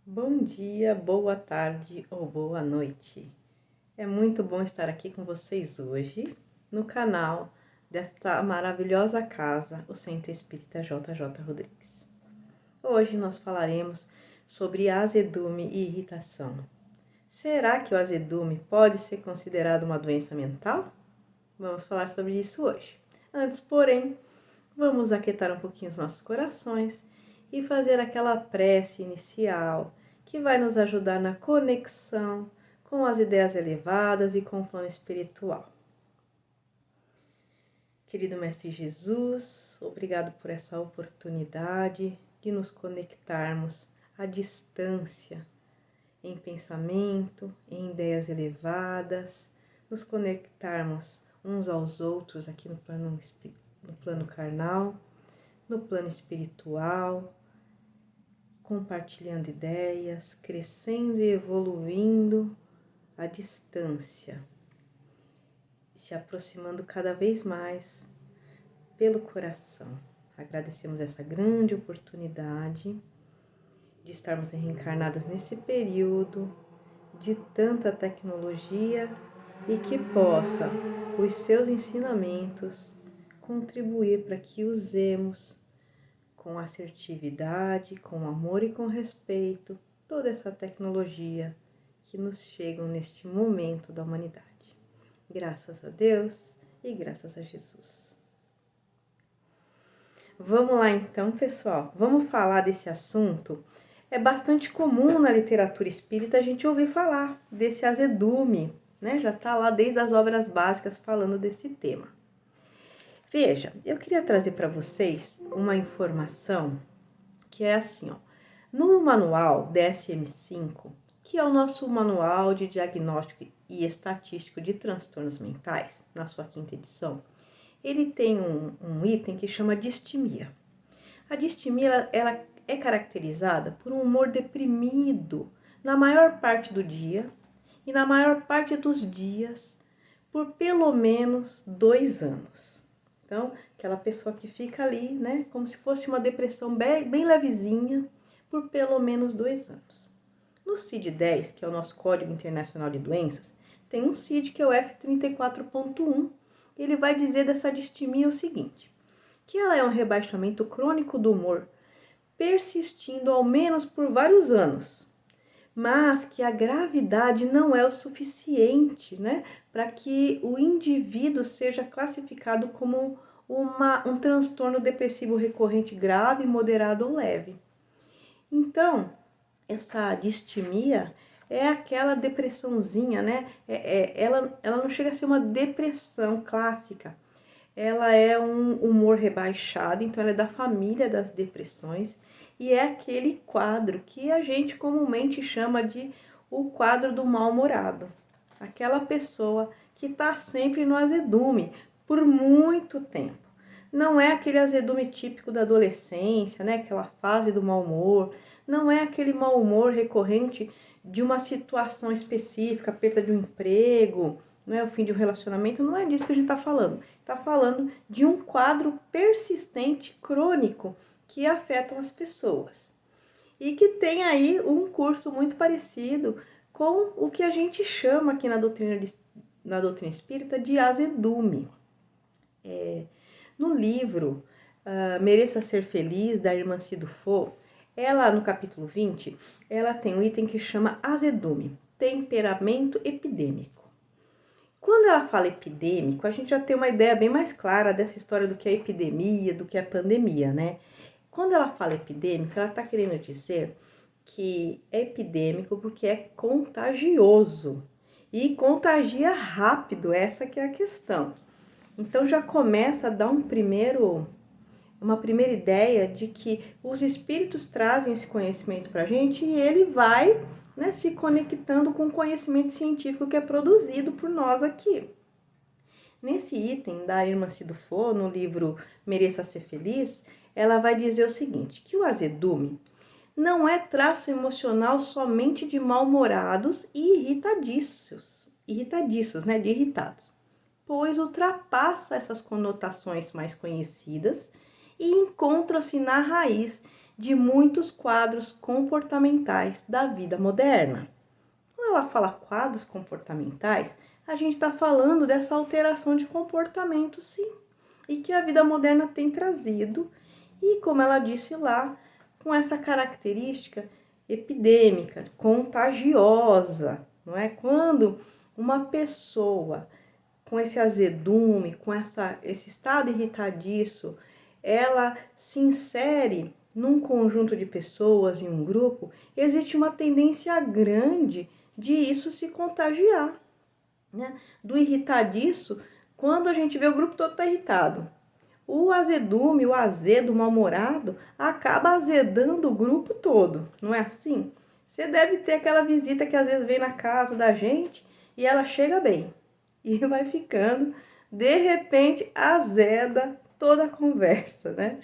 Bom dia, boa tarde ou boa noite. É muito bom estar aqui com vocês hoje no canal desta maravilhosa casa, o Centro Espírita JJ Rodrigues. Hoje nós falaremos sobre azedume e irritação. Será que o azedume pode ser considerado uma doença mental? Vamos falar sobre isso hoje. Antes, porém, vamos aquietar um pouquinho os nossos corações e fazer aquela prece inicial que vai nos ajudar na conexão com as ideias elevadas e com o plano espiritual. Querido Mestre Jesus, obrigado por essa oportunidade de nos conectarmos à distância, em pensamento, em ideias elevadas, nos conectarmos uns aos outros aqui no plano carnal, no plano espiritual, compartilhando ideias, crescendo e evoluindo à distância, se aproximando cada vez mais pelo coração. Agradecemos essa grande oportunidade de estarmos reencarnadas nesse período de tanta tecnologia e que possa os seus ensinamentos contribuir para que usemos com assertividade, com amor e com respeito toda essa tecnologia que nos chegam neste momento da humanidade. Graças a Deus e graças a Jesus. Vamos lá então, pessoal. Vamos falar desse assunto. É bastante comum na literatura espírita a gente ouvir falar desse azedume, né? Já está lá desde as obras básicas falando desse tema. Veja, eu queria trazer para vocês uma informação que é assim, ó. No manual DSM-5, que é o nosso manual de diagnóstico e estatístico de transtornos mentais, na sua 5ª edição, ele tem um item que chama distimia. A distimia ela é caracterizada por um humor deprimido na maior parte do dia e na maior parte dos dias por pelo menos 2 anos. Então, aquela pessoa que fica ali, né, como se fosse uma depressão bem levezinha por pelo menos 2 anos. No CID-10, que é o nosso Código Internacional de Doenças, tem um CID que é o F34.1. Ele vai dizer dessa distimia o seguinte, que ela é um rebaixamento crônico do humor, persistindo ao menos por vários anos, mas que a gravidade não é o suficiente, né, para que o indivíduo seja classificado como um transtorno depressivo recorrente grave, moderado ou leve. Então, essa distimia é aquela depressãozinha, né? Ela não chega a ser uma depressão clássica. Ela é um humor rebaixado, então ela é da família das depressões e é aquele quadro que a gente comumente chama de o quadro do mal-humorado. Aquela pessoa que está sempre no azedume por muito tempo. Não é aquele azedume típico da adolescência, né? Aquela fase do mau humor. Não é aquele mau humor recorrente de uma situação específica, perda de um emprego, não é o fim de um relacionamento, não é disso que a gente está falando. Está falando de um quadro persistente, crônico, que afetam as pessoas. E que tem aí um curso muito parecido com o que a gente chama aqui na doutrina espírita de azedume. No livro Mereça Ser Feliz, da irmã Cido Fo, ela no capítulo 20, ela tem um item que chama azedume, temperamento epidêmico. Quando ela fala epidêmico, a gente já tem uma ideia bem mais clara dessa história do que é epidemia, do que é pandemia, né? Quando ela fala epidêmico, ela está querendo dizer que é epidêmico porque é contagioso e contagia rápido, essa que é a questão. Então já começa a dar uma primeira ideia de que os espíritos trazem esse conhecimento para a gente e ele vai, né, se conectando com o conhecimento científico que é produzido por nós aqui. Nesse item da irmã Cido Fo, no livro Mereça Ser Feliz, ela vai dizer o seguinte, que o azedume não é traço emocional somente de mal-humorados e irritadiços, né, de irritados, pois ultrapassa essas conotações mais conhecidas e encontra-se na raiz de muitos quadros comportamentais da vida moderna. Quando ela fala quadros comportamentais, a gente está falando dessa alteração de comportamento, sim, e que a vida moderna tem trazido, e como ela disse lá, com essa característica epidêmica, contagiosa, não é? Quando uma pessoa com esse azedume, com esse estado irritadiço, ela se insere num conjunto de pessoas, em um grupo, existe uma tendência grande de isso se contagiar, né? Do irritadiço, quando a gente vê o grupo todo tá irritado. O azedume, o azedo, o mal-humorado, acaba azedando o grupo todo, não é assim? Você deve ter aquela visita que às vezes vem na casa da gente e ela chega bem e vai ficando, de repente azeda toda a conversa, né?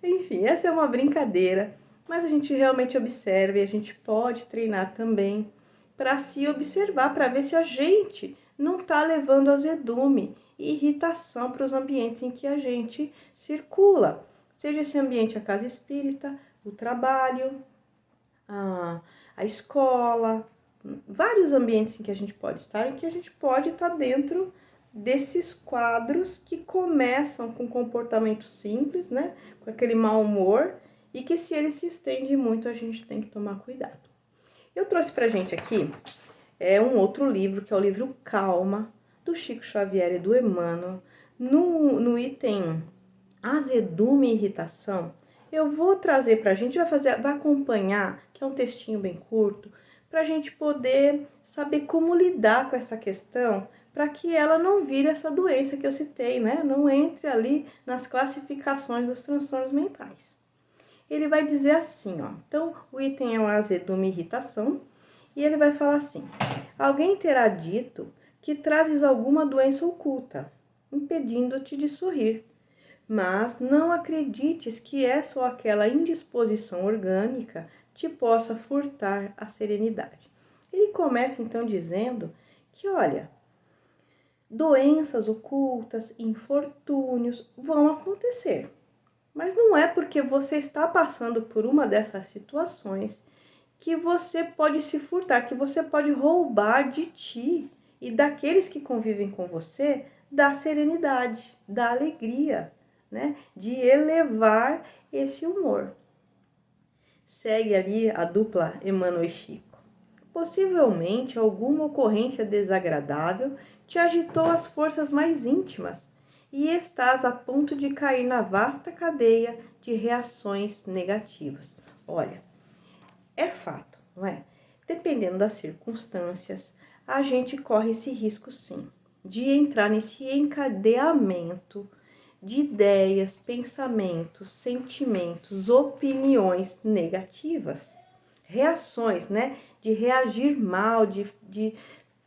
Enfim, essa é uma brincadeira, mas a gente realmente observa e a gente pode treinar também para se observar, para ver se a gente não está levando azedume e irritação para os ambientes em que a gente circula. Seja esse ambiente a casa espírita, o trabalho, a escola, vários ambientes em que a gente pode estar, em que a gente pode estar dentro desses quadros que começam com comportamento simples, né? Com aquele mau humor, e que se ele se estende muito, a gente tem que tomar cuidado. Eu trouxe pra gente aqui um outro livro, que é o livro Calma, do Chico Xavier e do Emmanuel. No item azedume e irritação, eu vou trazer pra gente, vai acompanhar, que é um textinho bem curto, pra gente poder saber como lidar com essa questão, para que ela não vire essa doença que eu citei, né? Não entre ali nas classificações dos transtornos mentais. Ele vai dizer assim, ó. Então, o item é o azedume e irritação, e ele vai falar assim: alguém terá dito que trazes alguma doença oculta, impedindo-te de sorrir. Mas não acredites que essa ou aquela indisposição orgânica te possa furtar a serenidade. Ele começa então dizendo que, olha, doenças ocultas, infortúnios vão acontecer. Mas não é porque você está passando por uma dessas situações que você pode se furtar, que você pode roubar de ti e daqueles que convivem com você da serenidade, da alegria, né? De elevar esse humor. Segue ali a dupla Emmanuel e Chico. Possivelmente alguma ocorrência desagradável te agitou as forças mais íntimas e estás a ponto de cair na vasta cadeia de reações negativas. Olha, é fato, não é? Dependendo das circunstâncias, a gente corre esse risco sim, de entrar nesse encadeamento de ideias, pensamentos, sentimentos, opiniões negativas, reações, né? De reagir mal, de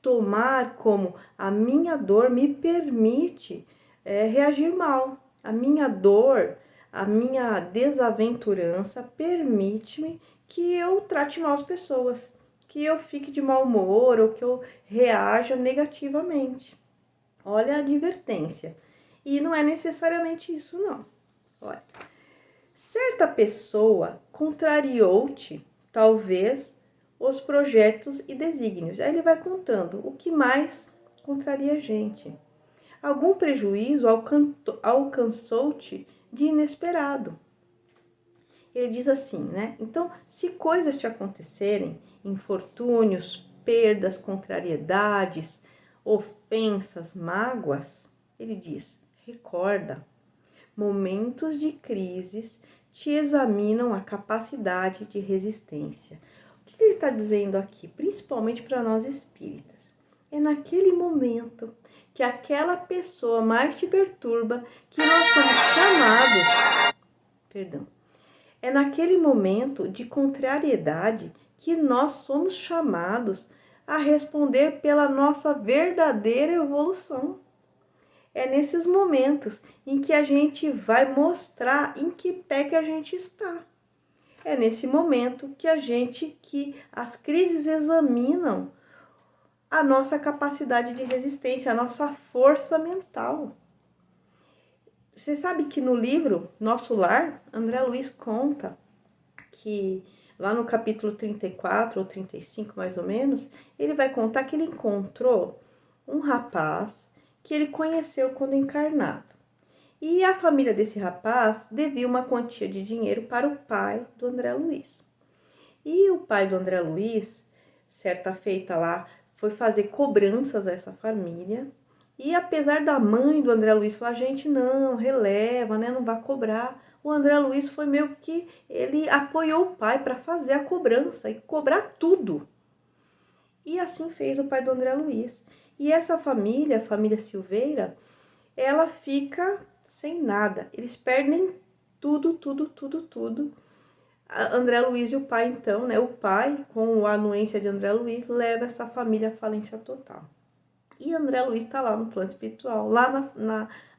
tomar como a minha dor me permite reagir mal. A minha dor, a minha desaventurança permite-me que eu trate mal as pessoas, que eu fique de mau humor ou que eu reaja negativamente. Olha a advertência. E não é necessariamente isso, não. Olha, certa pessoa contrariou-te, talvez, os projetos e desígnios. Aí ele vai contando o que mais contraria a gente. Algum prejuízo alcançou-te de inesperado. Ele diz assim, né? Então, se coisas te acontecerem, infortúnios, perdas, contrariedades, ofensas, mágoas, ele diz, recorda, momentos de crises te examinam a capacidade de resistência. O que ele está dizendo aqui, principalmente para nós espíritas? É naquele momento que aquela pessoa mais te perturba que nós somos chamados, é naquele momento de contrariedade que nós somos chamados a responder pela nossa verdadeira evolução. É nesses momentos em que a gente vai mostrar em que pé que a gente está. É nesse momento que as crises examinam a nossa capacidade de resistência, a nossa força mental. Você sabe que no livro Nosso Lar, André Luiz conta que lá no capítulo 34 ou 35 mais ou menos, ele vai contar que ele encontrou um rapaz que ele conheceu quando encarnado. E a família desse rapaz devia uma quantia de dinheiro para o pai do André Luiz. E o pai do André Luiz, certa feita lá, foi fazer cobranças a essa família. E apesar da mãe do André Luiz falar, gente, não, releva, né, não vai cobrar, o André Luiz foi meio que, ele apoiou o pai para fazer a cobrança e cobrar tudo. E assim fez o pai do André Luiz. E essa família, a família Silveira, ela fica sem nada. Eles perdem tudo, tudo, tudo, tudo. André Luiz e o pai, então, né? O pai, com a anuência de André Luiz, leva essa família à falência total. E André Luiz está lá no plano espiritual, lá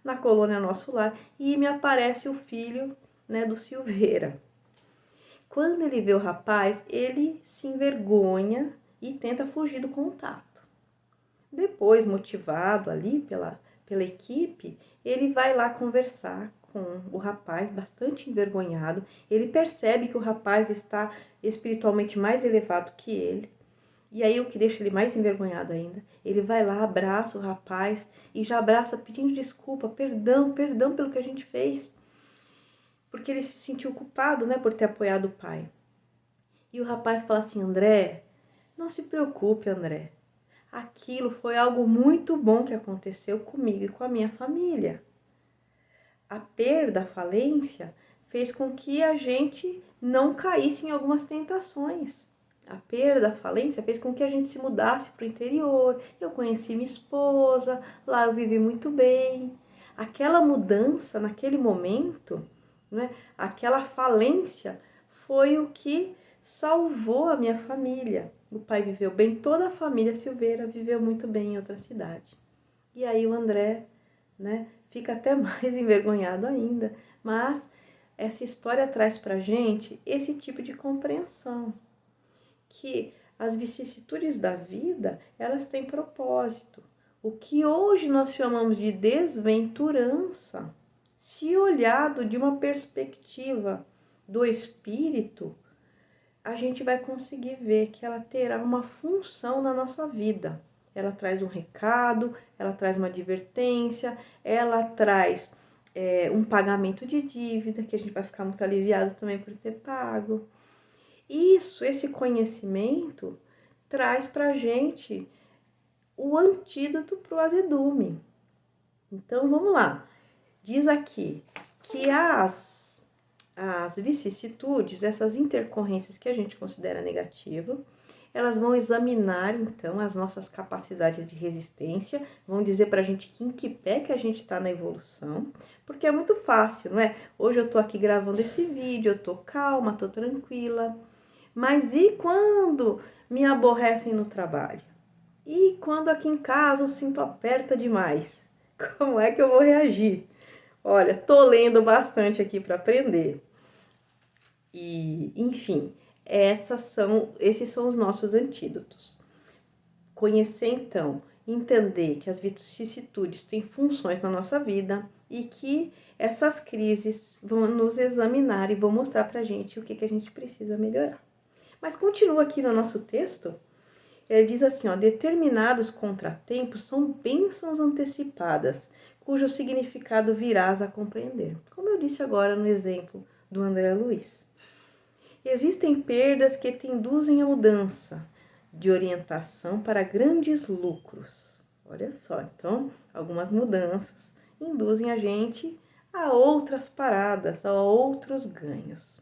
na colônia Nosso Lar, e me aparece o filho, né, do Silveira. Quando ele vê o rapaz, ele se envergonha e tenta fugir do contato. Depois, motivado ali pela equipe, ele vai lá conversar com o rapaz, bastante envergonhado. Ele percebe que o rapaz está espiritualmente mais elevado que ele. E aí o que deixa ele mais envergonhado ainda, ele vai lá, abraça o rapaz e já abraça pedindo desculpa, perdão pelo que a gente fez. Porque ele se sentiu culpado, né, por ter apoiado o pai. E o rapaz fala assim, André, não se preocupe, André. Aquilo foi algo muito bom que aconteceu comigo e com a minha família. A perda, a falência, fez com que a gente não caísse em algumas tentações. A perda, a falência, fez com que a gente se mudasse para o interior. Eu conheci minha esposa, lá eu vivi muito bem. Aquela mudança, naquele momento, né, aquela falência, foi o que salvou a minha família. O pai viveu bem, toda a família Silveira viveu muito bem em outra cidade. E aí o André, né, fica até mais envergonhado ainda. Mas essa história traz pra gente esse tipo de compreensão. Que as vicissitudes da vida, elas têm propósito. O que hoje nós chamamos de desventurança, se olhado de uma perspectiva do espírito, a gente vai conseguir ver que ela terá uma função na nossa vida. Ela traz um recado, ela traz uma advertência, ela traz um pagamento de dívida, que a gente vai ficar muito aliviado também por ter pago. Isso, esse conhecimento, traz pra gente o antídoto para o azedume. Então, vamos lá. Diz aqui que as vicissitudes, essas intercorrências que a gente considera negativa, elas vão examinar, então, as nossas capacidades de resistência, vão dizer pra gente que em que pé que a gente tá na evolução, porque é muito fácil, não é? Hoje eu tô aqui gravando esse vídeo, eu tô calma, tô tranquila, mas e quando me aborrecem no trabalho? E quando aqui em casa o cinto aperta demais? Como é que eu vou reagir? Olha, tô lendo bastante aqui para aprender. E, enfim, esses são os nossos antídotos. Conhecer, então, entender que as vicissitudes têm funções na nossa vida e que essas crises vão nos examinar e vão mostrar pra gente o que a gente precisa melhorar. Mas continua aqui no nosso texto, ele diz assim, ó, determinados contratempos são bênçãos antecipadas, cujo significado virás a compreender. Como eu disse agora no exemplo do André Luiz. Existem perdas que te induzem a mudança de orientação para grandes lucros. Olha só, então, algumas mudanças induzem a gente a outras paradas, a outros ganhos.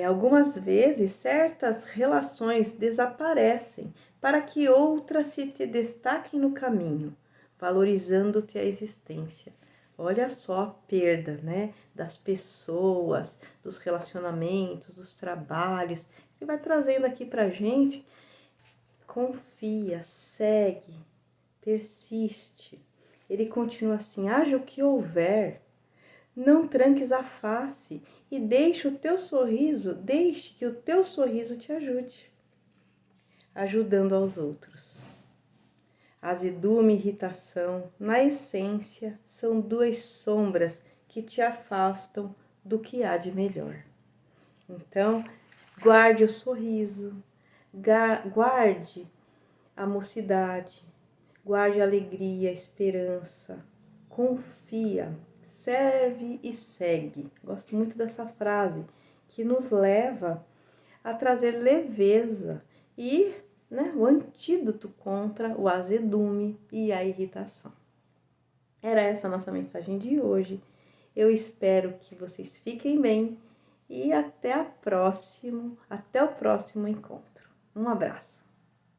Algumas vezes, certas relações desaparecem para que outras se te destaquem no caminho, valorizando-te a existência. Olha só a perda, né, das pessoas, dos relacionamentos, dos trabalhos. Ele vai trazendo aqui pra gente. Confia, segue, persiste. Ele continua assim, haja o que houver, não tranques a face e deixe que o teu sorriso te ajude, ajudando aos outros. Azedume e irritação, na essência, são duas sombras que te afastam do que há de melhor. Então, guarde o sorriso, guarde a mocidade, guarde a alegria, a esperança, confia, serve e segue. Gosto muito dessa frase, que nos leva a trazer leveza e, né, o antídoto contra o azedume e a irritação. Era essa a nossa mensagem de hoje. Eu espero que vocês fiquem bem e até o próximo encontro. Um abraço.